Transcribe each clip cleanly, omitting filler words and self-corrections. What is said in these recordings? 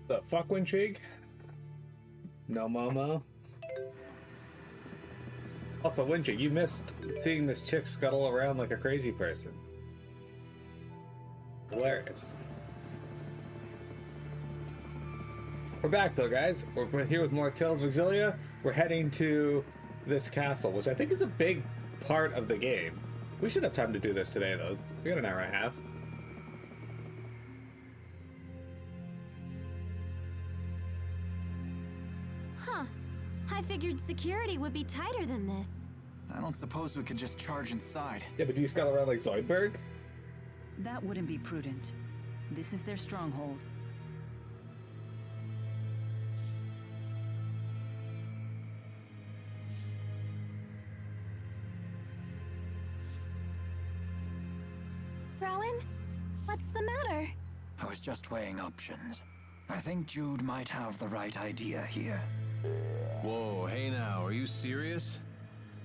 The fuck, Wintrigue? No Momo. Also, Wintrigue, you missed seeing this chick scuttle around like a crazy person. Hilarious. We're back though, guys. We're here with more Tales of Xillia. We're heading to this castle, which I think is a big part of the game. We should have time to do this today, though. We got an hour and a half. Huh. I figured security would be tighter than this. I don't suppose we could just charge inside. Yeah, but do you scuttle around like Zoidberg? That wouldn't be prudent. This is their stronghold. Rowan? What's the matter? I was just weighing options. I think Jude might have the right idea here. Whoa, hey now, are you serious?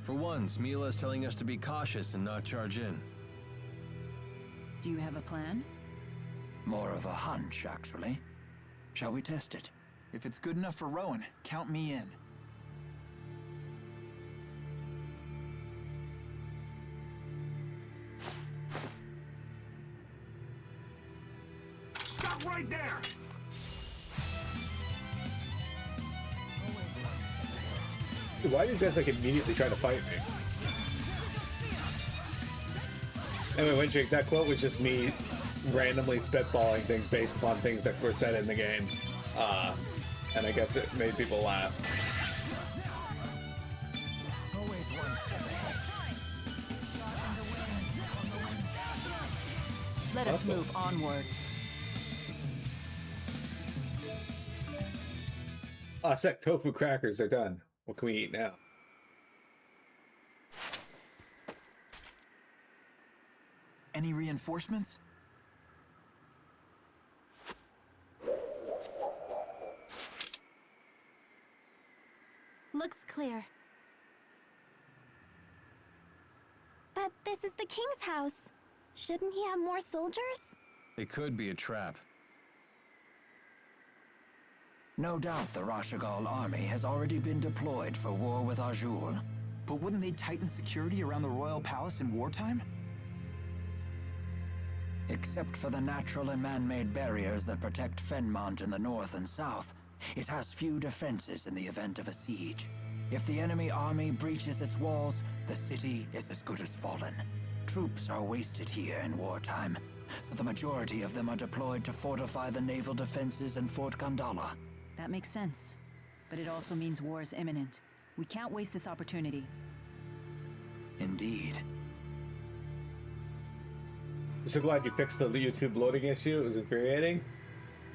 For once, Mila's telling us to be cautious and not charge in. Do you have a plan? More of a hunch, actually. Shall we test it? If it's good enough for Rowan, count me in. Stop right there! Dude, why did you guys like immediately try to fight me? Anyway, Wintrigue, that quote was just me randomly spitballing things based upon things that were said in the game. And I guess it made people laugh. Always one step ahead. Let us move onward. Sec tofu crackers are done. What can we eat now? Any reinforcements? Looks clear. But this is the king's house. Shouldn't he have more soldiers? It could be a trap. No doubt the Nachtigal army has already been deployed for war with Azul. But wouldn't they tighten security around the royal palace in wartime? Except for the natural and man-made barriers that protect Fenmont in the north and south, it has few defenses in the event of a siege. If the enemy army breaches its walls, the city is as good as fallen. Troops are wasted here in wartime, so the majority of them are deployed to fortify the naval defenses in Fort Kandala. That makes sense. But it also means war is imminent. We can't waste this opportunity. Indeed. I'm so glad you fixed the YouTube loading issue. It was infuriating.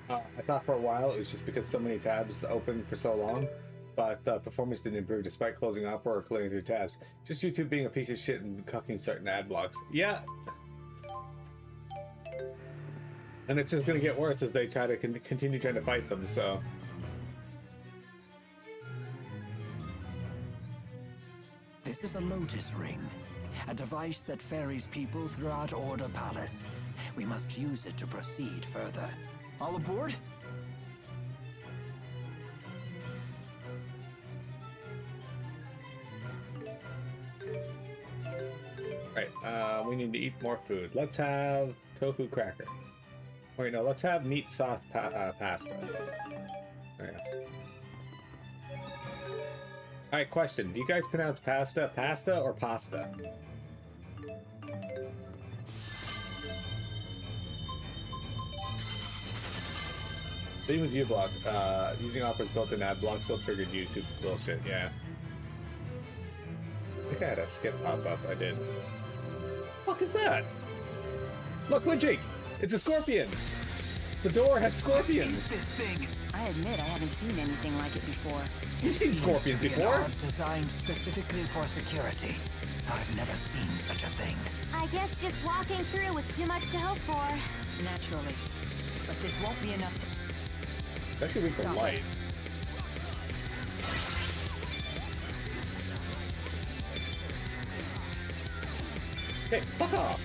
I thought for a while it was just because so many tabs opened for so long, but performance didn't improve despite closing up or clearing through tabs. Just YouTube being a piece of shit and cucking certain ad blocks. Yeah. And it's just going to get worse as they try to continue trying to fight them, so... This is a lotus ring, a device that ferries people throughout Order Palace. We must use it to proceed further. All aboard? Right, we need to eat more food. Let's have tofu cracker. Wait, no, let's have meat sauce pasta. There you go. Alright, question. Do you guys pronounce pasta or pasta? Same with uBlock. Using Opera's built-in ad block still triggered YouTube's bullshit, yeah. I think I had a skip pop up. I did. What is that? Look, Wintrigue! It's a scorpion! The door has scorpions! What is this thing? I admit I haven't seen anything like it before. You've seen scorpions before? An art designed specifically for security. I've never seen such a thing. I guess just walking through was too much to hope for. Naturally. But this won't be enough to... Especially with the Stop light. Hey, fuck off!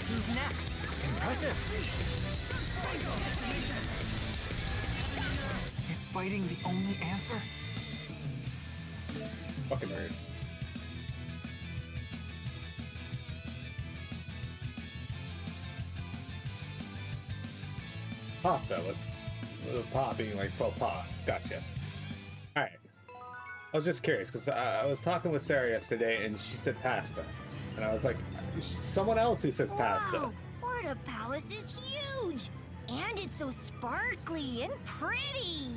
Who's next? Impressive. Is fighting the only answer? Fucking nerd. Pasta with pa being like faux pas. Gotcha. Alright. I was just curious because I was talking with Sarah yesterday and she said pasta. And I was like, someone else who says pasta. Wow, Orta Palace is huge! And it's so sparkly and pretty!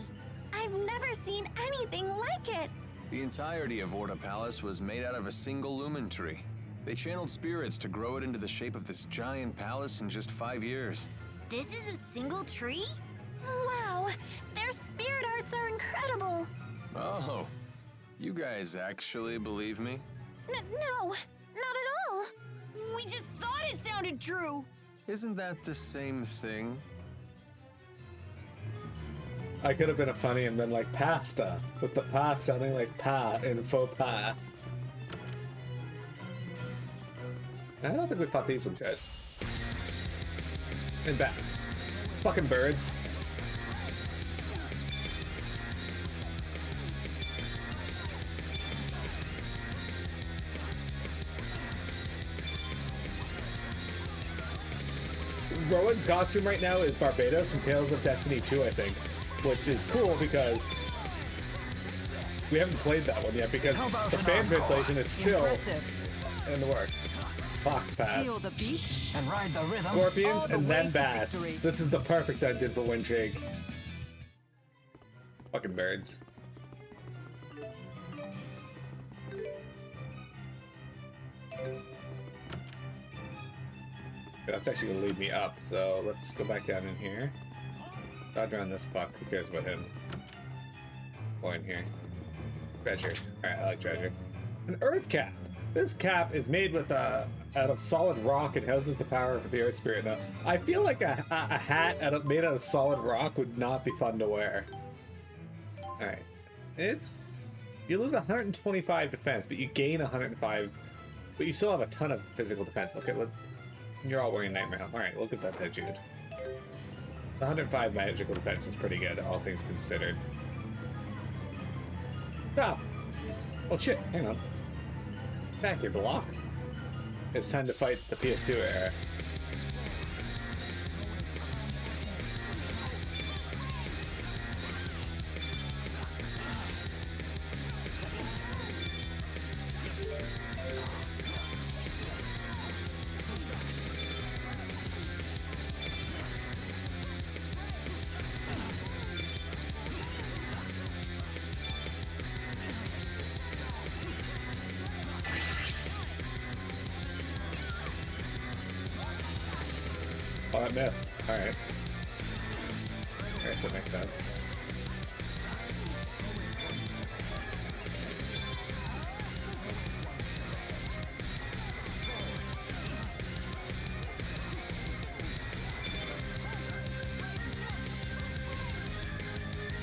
I've never seen anything like it. The entirety of Orta Palace was made out of a single lumen tree. They channeled spirits to grow it into the shape of this giant palace in just 5 years. This is a single tree? Wow, their spirit arts are incredible. Oh, you guys actually believe me? No, not at all. We just thought it sounded true! Isn't that the same thing? I could have been a funny and been like pasta, with the pa sounding like pa in faux pas. I don't think we fought these ones yet. And bats. Fucking birds. Rowan's costume right now is Barbados from Tales of Destiny 2, I think. Which is cool because we haven't played that one yet because the fan translation is still in the works. Fox pass. Feel the beat. And ride the rhythm. Scorpions All the and way then to bats. victory. This is the perfect dungeon for Windtrig. Fucking birds. That's actually gonna lead me up, so let's go back down in here. Dodge around this fuck. Who cares about him? Go in here. Treasure. Alright, I like treasure. An earth cap. This cap is made with out of solid rock and houses the power of the earth spirit. Now, I feel like a hat made out of solid rock would not be fun to wear. Alright. You lose 125 defense, but you gain 105. But you still have a ton of physical defense. Okay, you're all wearing Nightmare Helm. Alright, look at that there, Jude. 105 magical defense is pretty good, all things considered. Stop! Oh shit, hang on. Back here, block. It's time to fight the PS2 era. Oh, I missed. Alright. Alright, so that makes sense.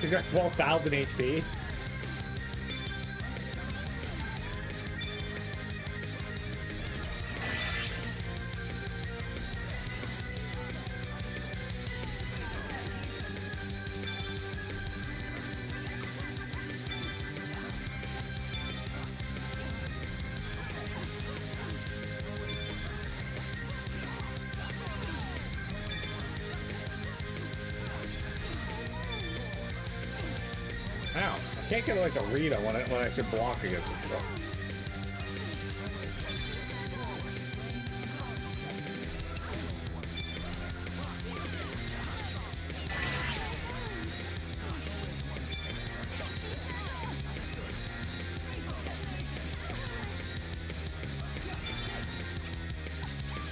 He's got 12,000 HP. Ow. I can't get like a read on when I should block against this stuff.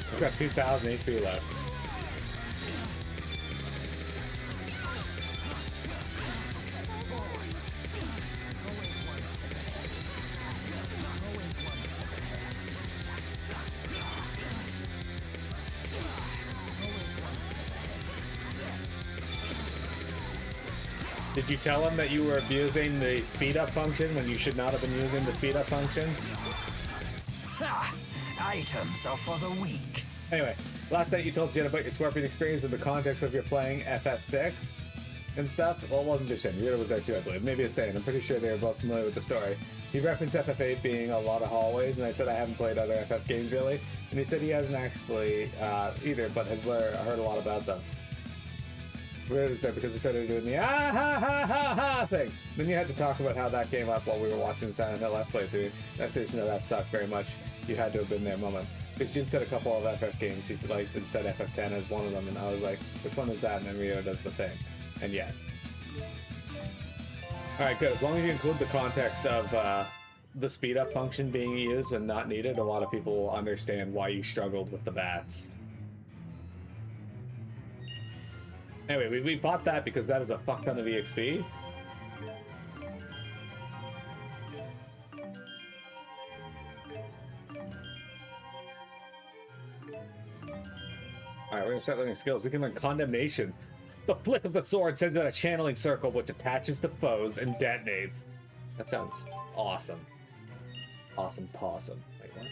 So we've got 2,000 HP left. Did you tell him that you were abusing the speed up function when you should not have been using the speed up function? Ha! Items are for the weak. Anyway, Last night you told Jen about your Scorpion experience in the context of your playing FF6 and stuff. Well, it wasn't just Jen. Rita was there too, I believe. Maybe it's Dan. I'm pretty sure they were both familiar with the story. He referenced FF8 being a lot of hallways, and I said I haven't played other FF games really. And he said he hasn't actually either, but has heard a lot about them. Rita was there because we started doing the ah ha ha ha ha thing. Then you had to talk about how that came up while we were watching the Silent Hill Let's playthrough. That's just, you know, that sucked very much. You had to have been there, moment. Because Jin said a couple of FF games. He said, like, said FF10 as one of them, and I was like, which one is that? And then Rio does the thing. And yes. Alright, good. As long as you include the context of the speed up function being used when not needed, a lot of people will understand why you struggled with the bats. Anyway, we bought that because that is a fuck ton of EXP. Alright, we're gonna start learning skills. We can learn Condemnation. The flick of the sword sends out a channeling circle which attaches to foes and detonates. That sounds awesome. Awesome possum. Wait, what?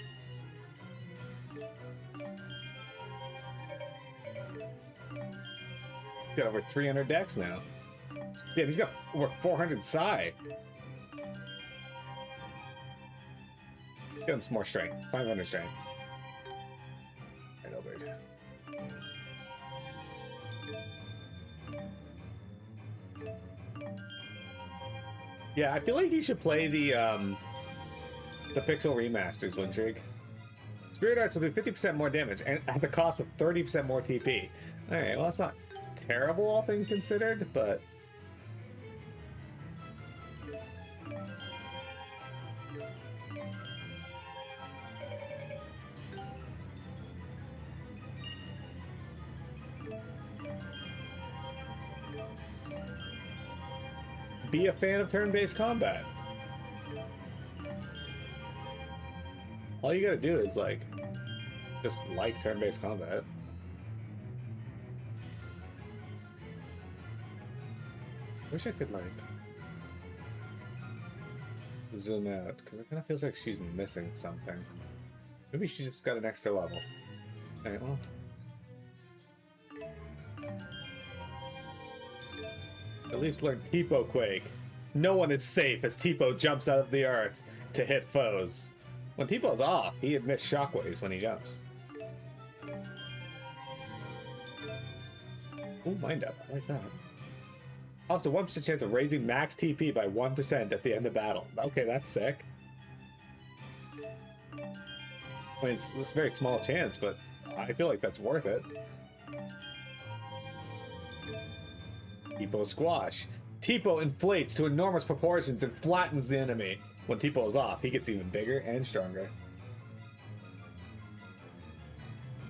He's got over 300 decks now. Yeah, he's got over 400 psi. Give him some more strength. 500 strength. Right over here. Yeah, I feel like you should play the Pixel Remasters, Windrig. Spirit Arts will do 50% more damage and at the cost of 30% more TP. Alright, well that's not terrible all things considered, but be a fan of turn-based combat. All you gotta do is like just like turn-based combat. Wish I could like zoom out because it kind of feels like she's missing something. Maybe she just got an extra level. Alright, well. At least learn Tipo Quake. No one is safe as Tipo jumps out of the earth to hit foes. When Tipo's off, he emits shockwaves when he jumps. Ooh, mind up. I like that. Also, 1% chance of raising max TP by 1% at the end of battle. Okay, that's sick. I mean, it's a very small chance, but I feel like that's worth it. Tipo Squash. Tipo inflates to enormous proportions and flattens the enemy. When Tipo is off, he gets even bigger and stronger.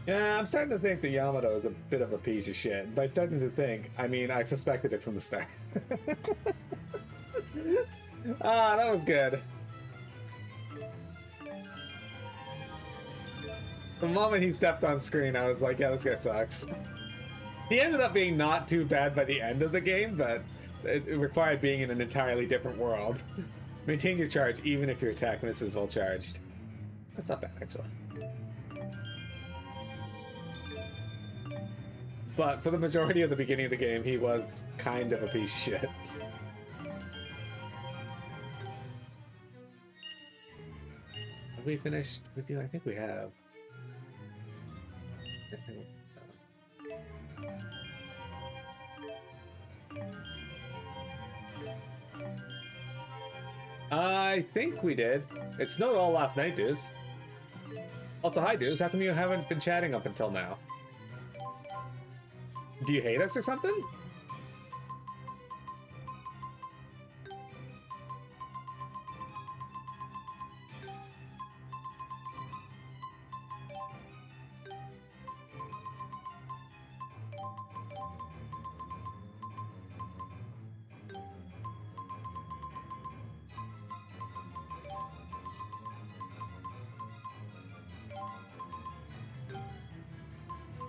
Yeah, I'm starting to think that Yamato is a bit of a piece of shit. By starting to think, I mean, I suspected it from the start. Ah, that was good. The moment he stepped on screen, I was like, yeah, this guy sucks. He ended up being not too bad by the end of the game, but it required being in an entirely different world. Maintain your charge even if your attack misses while charged. That's not bad, actually. But for the majority of the beginning of the game, he was kind of a piece of shit. Have we finished with you? I think we have. I think we did. It snowed all last night, dudes. Also, hi, dudes. How come you haven't been chatting up until now? Do you hate us or something?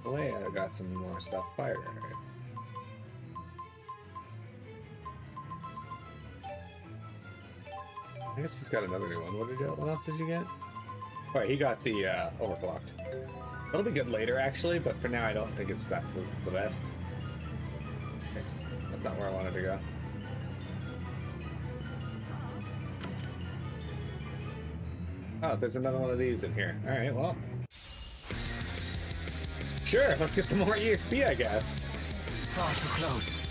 Wait, I got some more stuff fired. I guess he's got another new one. What else did you get? Alright, he got the overclocked. It'll be good later, actually, but for now, I don't think it's that the best. Okay. That's not where I wanted to go. Oh, there's another one of these in here. All right, well. Sure, let's get some more EXP, I guess. Far too close.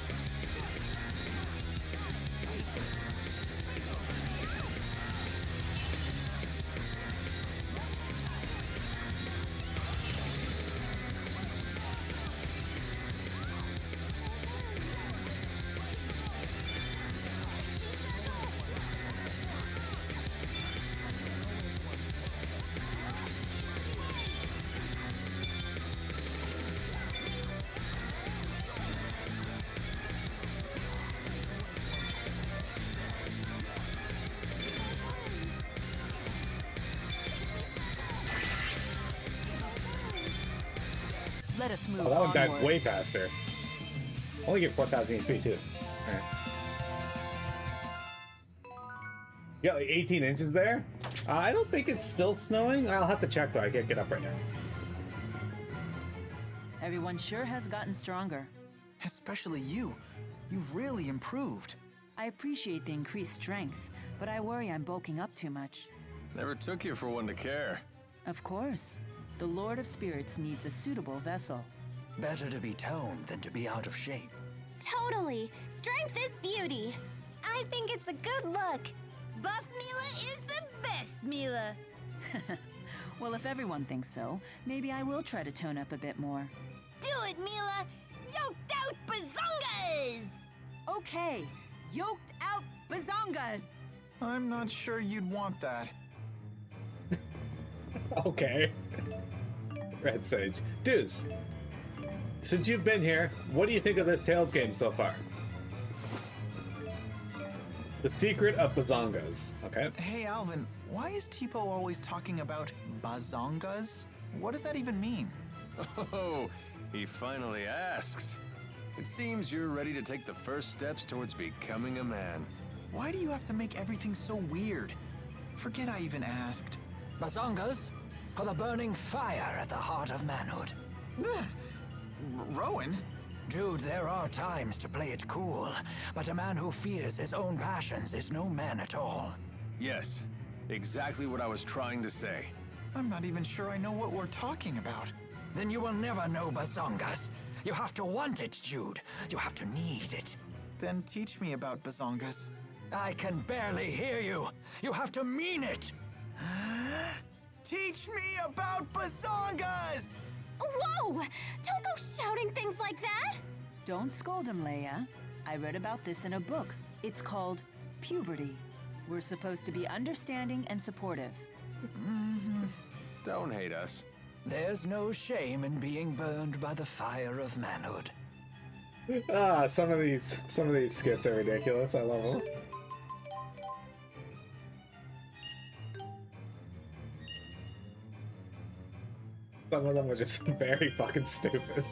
Let us move Oh, that one died onward. way faster. Only get 4,000 HP too. Alright. You got like 18 inches there? I don't think it's still snowing. I'll have to check though. I can't get up right now. Everyone sure has gotten stronger. Especially you. You've really improved. I appreciate the increased strength, but I worry I'm bulking up too much. Never took you for one to care. Of course. The Lord of Spirits needs a suitable vessel. Better to be toned than to be out of shape. Totally. Strength is beauty. I think it's a good look. Buff Mila is the best Mila. Well, if everyone thinks so, maybe I will try to tone up a bit more. Do it, Mila! Yoked out bazongas! Okay, yoked out bazongas! I'm not sure you'd want that. Okay. Red Sage. Dudes, since you've been here, what do you think of this Tales game so far? The Secret of Bazongas. Okay. Hey, Alvin, why is Tipo always talking about bazongas? What does that even mean? Oh, he finally asks. It seems you're ready to take the first steps towards becoming a man. Why do you have to make everything so weird? Forget I even asked. Bazongas are the burning fire at the heart of manhood. Rowan? Dude, there are times to play it cool, but a man who fears his own passions is no man at all. Yes, exactly what I was trying to say. I'm not even sure I know what we're talking about. Then you will never know Bazongas. You have to want it, Jude. You have to need it. Then teach me about bazongas. I can barely hear you. You have to mean it. Teach me about bazongas! Whoa! Don't go shouting things like that! Don't scold him, Leia. I read about this in a book. It's called Puberty. We're supposed to be understanding and supportive. Don't hate us. There's no shame in being burned by the fire of manhood. Ah, some of these skits are ridiculous. I love them. Some of them are just very fucking stupid.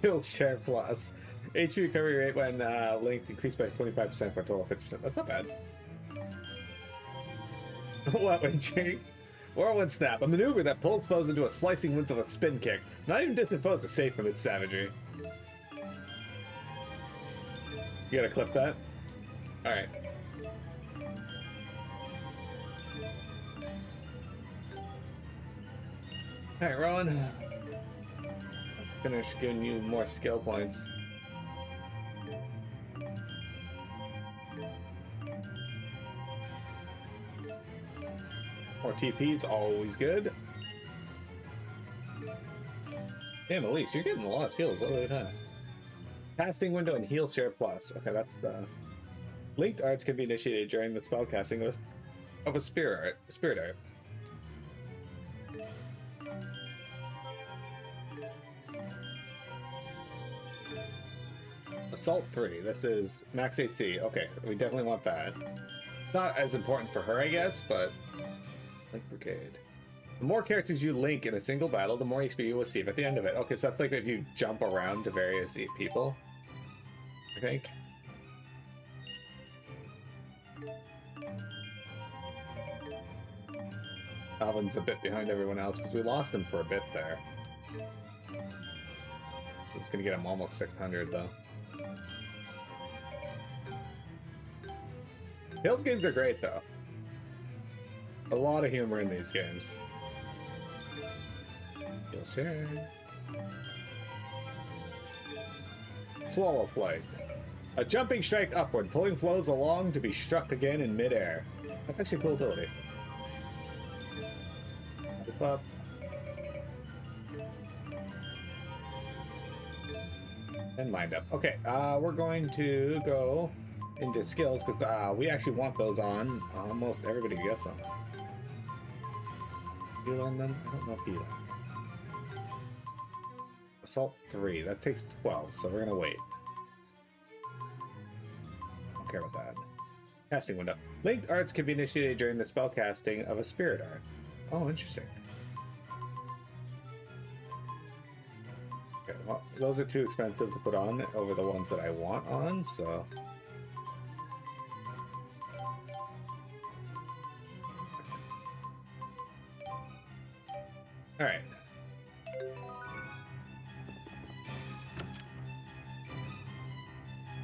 Yield share plus. HP recovery rate when linked increased by 25% for a total of 50%. That's not bad. What when Jake? Whirlwind Snap, a maneuver that pulls foes into a slicing winds of a spin kick. Not even distant foes are safe from its savagery. You gotta clip that? Alright. Alright, Rowan. Finish giving you more skill points. More TP's always good. Damn, Elise, you're getting a lot of heals really fast. Casting window and heal share plus. Okay, that's the linked arts can be initiated during the spell casting of a spirit art. Assault 3. This is max AC. Okay, we definitely want that. Not as important for her, I guess, but Link Brigade. The more characters you link in a single battle, the more XP you will receive at the end of it. Okay, so that's like if you jump around to various people, I think. Alvin's a bit behind everyone else because we lost him for a bit there. Just gonna get him almost 600 though. Hills games are great though. A lot of humor in these games. You'll share. Swallow Flight. A jumping strike upward, pulling flows along to be struck again in midair. That's actually a cool ability. Up. And mind up. Okay, we're going to go into skills because we actually want those on. Almost everybody gets them. Heal on them? I don't know if heal. Assault 3. That takes 12, so we're gonna wait. Don't care about that. Casting window. Linked arts can be initiated during the spell casting of a spirit art. Oh, interesting. Okay, well, those are too expensive to put on over the ones that I want on, so... Alright.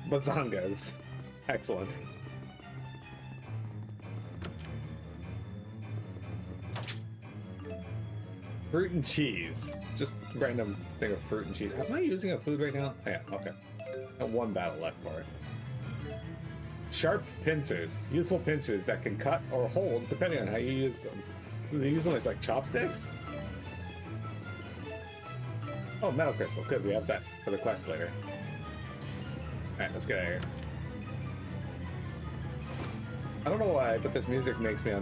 Bazongas. Excellent. Fruit and cheese. Just random thing of fruit and cheese. Am I using a food right now? Yeah, okay. I have one battle left for it. Sharp pincers. Useful pincers that can cut or hold depending on how you use them. Do they use them as like chopsticks? Oh, metal crystal. Good, we have that for the quest later. Alright, let's get out of here. I don't know why, but this music makes me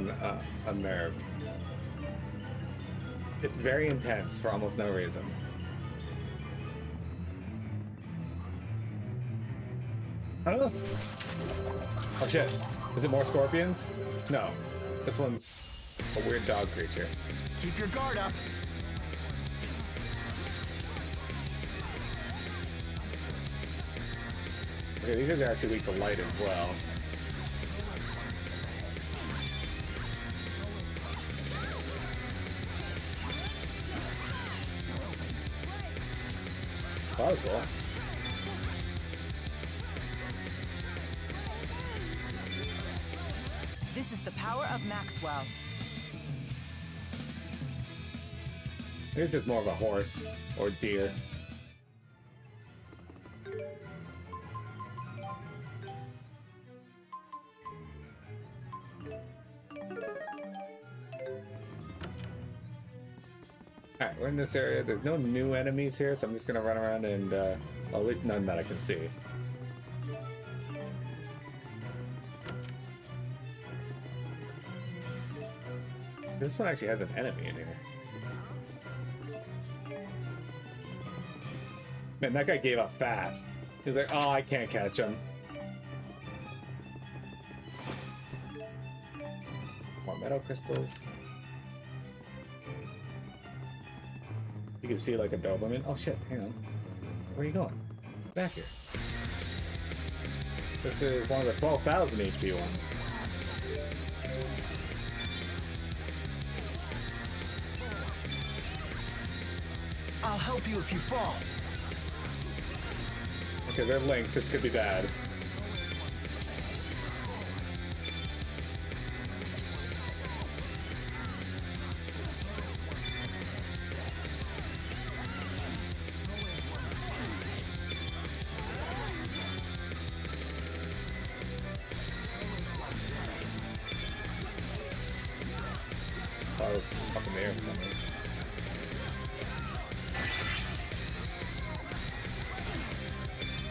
unnerved. It's very intense for almost no reason. Oh shit. Is it more scorpions? No. This one's a weird dog creature. Keep your guard up. Okay, these guys are actually weak to light as well. That was cool. This is the power of Maxwell. This is more of a horse or deer. Alright, we're in this area. There's no new enemies here, so I'm just gonna run around and, well, at least none that I can see. This one actually has an enemy in here. Man, that guy gave up fast. He was like, oh, I can't catch him. More metal crystals. You can see like a Doberman. Oh shit, hang on. Where are you going? Back here. This is one of the 12,000 HP ones. I'll help you if you fall. Okay, they're linked. This could be bad. Oh, it's up in the air for some reason.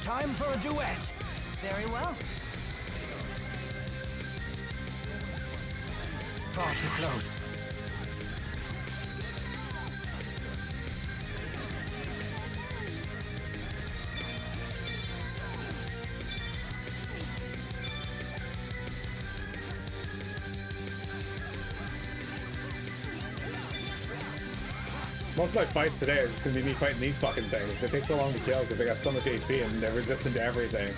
Time for a duet. Very well. Far too close. Most of my fights today are just gonna be me fighting these fucking things. It takes so long to kill because they got so much HP and they're resistant to everything.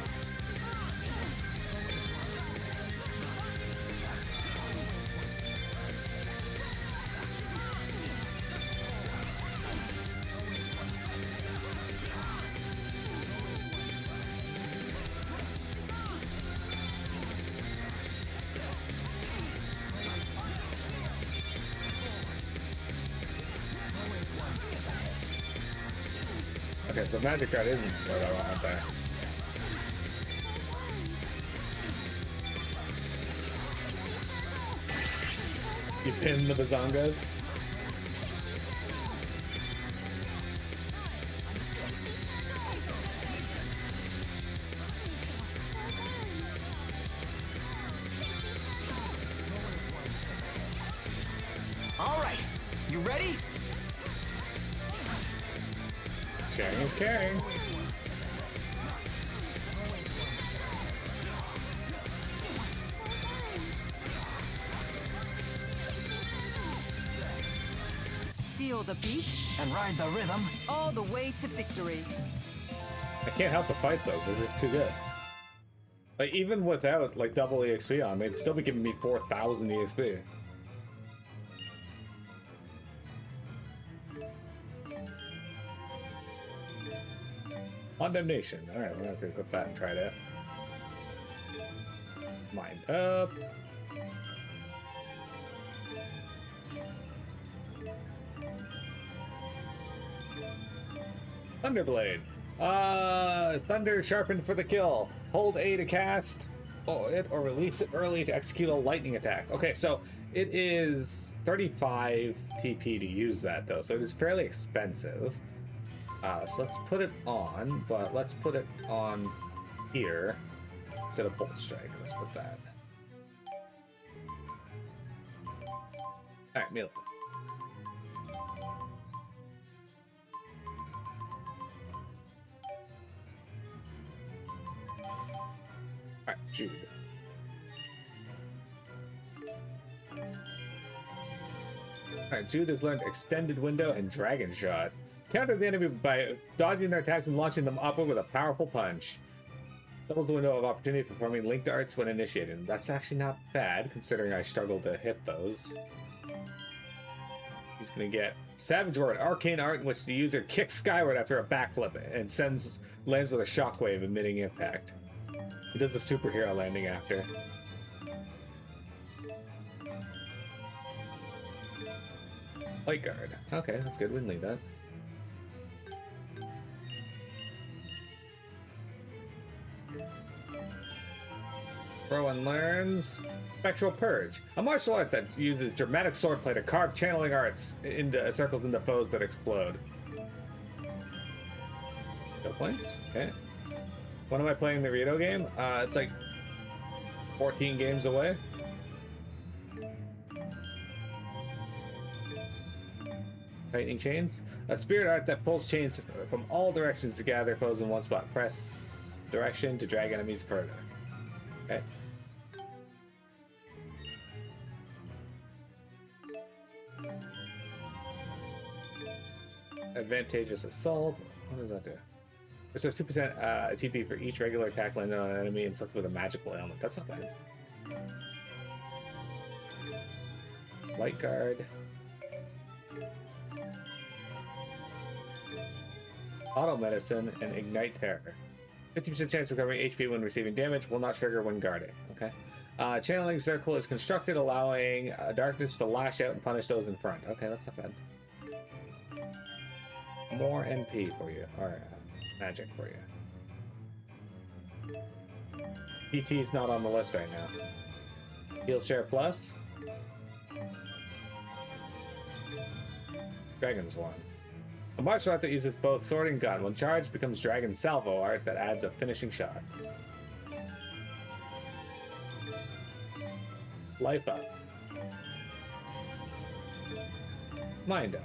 Okay, so magic card isn't what I want there. You pin the bazongas. All right, you ready? Sharing is caring. Feel the beat And ride the rhythm. all the way to victory. I can't help but fight though, because it's too good. Like, even without, like, double EXP on me, it'd still be giving me 4,000 EXP. Condemnation. Alright, we're gonna have to equip that and try that. Mind up. Thunderblade. Thunder sharpened for the kill. Hold A to cast it or release it early to execute a lightning attack. Okay, so it is 35 TP to use that though, so it is fairly expensive. So let's put it on, but let's put it on here instead of Bolt Strike. Let's put that. Alright, melee. Alright, Jude. Alright, Jude has learned Extended Window and Dragon Shot. Counter the enemy by dodging their attacks and launching them upward with a powerful punch. Doubles the window of opportunity, performing linked arts when initiated. That's actually not bad, considering I struggle to hit those. He's gonna get Savage Word, Arcane Art, in which the user kicks skyward after a backflip and lands with a shockwave, emitting impact. He does a superhero landing after. Light Guard. Okay, that's good. We can leave that. Rowan learns Spectral Purge, a martial art that uses dramatic swordplay to carve channeling arts into circles into foes that explode. Skill points. Okay. When am I playing the Rito game? It's like 14 games away. Tightening chains. A spirit art that pulls chains from all directions to gather foes in one spot. Press direction to drag enemies further. Okay. Advantageous Assault. What does that do? So 2% TP for each regular attack landed on an enemy inflicted with a magical ailment. That's not bad. Light Guard. Auto Medicine and Ignite Terror. 50% chance of recovering HP when receiving damage, will not trigger when guarding. Okay. Channeling Circle is constructed, allowing darkness to lash out and punish those in front. Okay, that's not bad. More MP for you. Or magic for you. PT is not on the list right now. Heal Share Plus. Dragon's One. A martial art that uses both sword and gun. When charged, becomes Dragon Salvo art that adds a finishing shot. Life Up. Mind Up.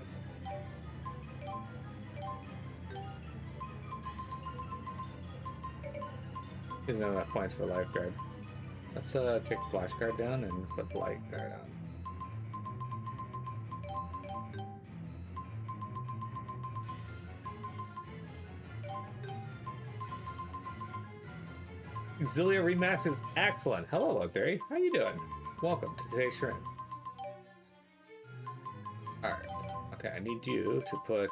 There's not enough points for Life Guard. Let's take Flash Guard down and put Light Guard on. Xillia Remastered is excellent. Hello out there. How you doing? Welcome to today's stream. Alright. Okay, I need you to put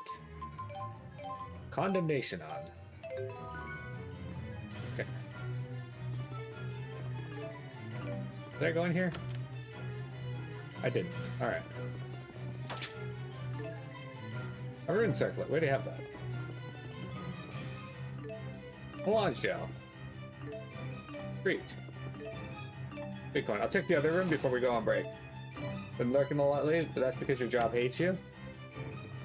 Condemnation on. Okay. Did I go in here? I didn't. Alright. A Rune Circlet. Where do you have that? Melange gel. Great. Bitcoin. I'll check the other room before we go on break. Been lurking a lot lately, but that's because your job hates you.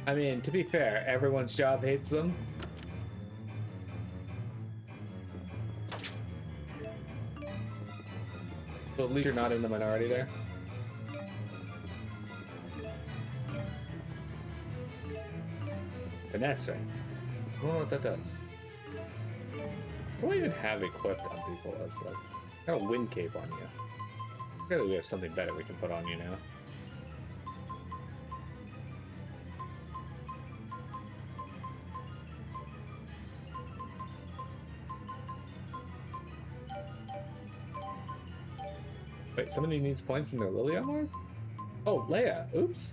I mean, to be fair, everyone's job hates them. So at least you're not in the minority there. Finesse, right? I don't know what that does. What do I even have equipped on people? That's like, I got a wind cape on you. Clearly we have something better we can put on you now. Wait, somebody needs points in their Lily armor? Oh, Leia. Oops.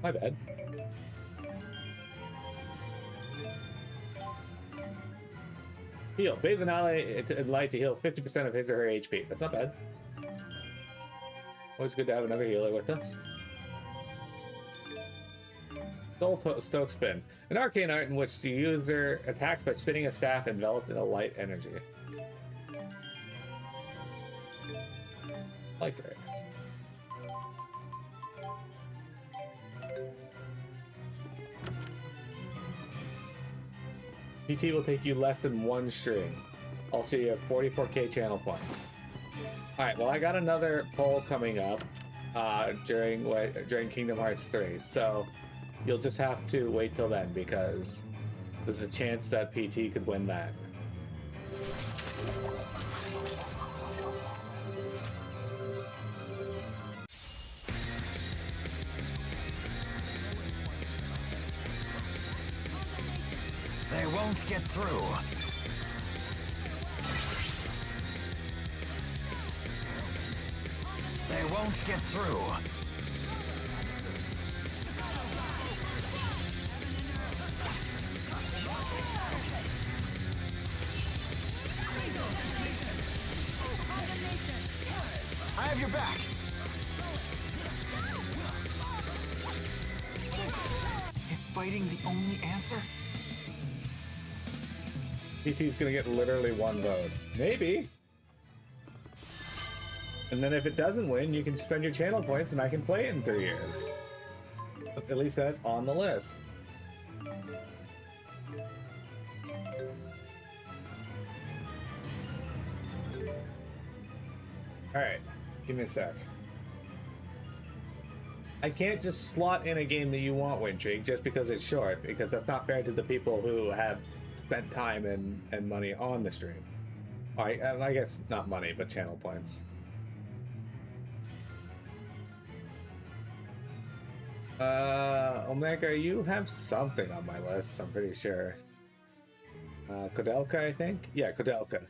My bad. Heal. Bathe an ally in light to heal 50% of his or her HP. That's not bad. Always good to have another healer with us. Soul Stoke Spin. An arcane art in which the user attacks by spinning a staff enveloped in a light energy. Like it. PT will take you less than one string. Also, you have 44k channel points. Alright, well, I got another poll coming up during Kingdom Hearts 3, so you'll just have to wait till then because there's a chance that PT could win that. They won't get through. They won't get through. I have your back. Is fighting the only answer? PT's gonna get literally one vote. Maybe. And then if it doesn't win, you can spend your channel points and I can play it in 3 years. At least that's on the list. Alright, give me a sec. I can't just slot in a game that you want, Wintrig, just because it's short, because that's not fair to the people who have spent time and money on the stream. Alright, and I guess not money, but channel points. Omega, you have something on my list, I'm pretty sure. Kodelka, I think? Yeah, Kodelka.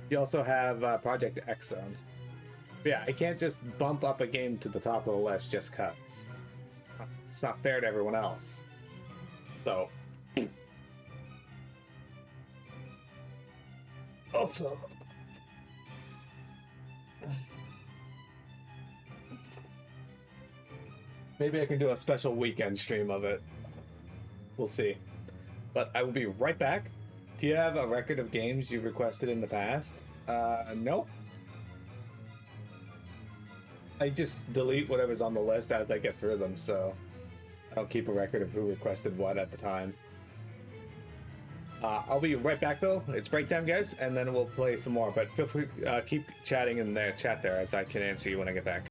You also have Project X Zone. Yeah, I can't just bump up a game to the top of the list just cuz. It's not fair to everyone else. So. Also. Maybe I can do a special weekend stream of it. We'll see. But I will be right back. Do you have a record of games you've requested in the past? Nope. I just delete whatever's on the list as I get through them, so I don't keep a record of who requested what at the time. I'll be right back though. It's break time, guys, and then we'll play some more. But feel free keep chatting in the chat there as I can answer you when I get back.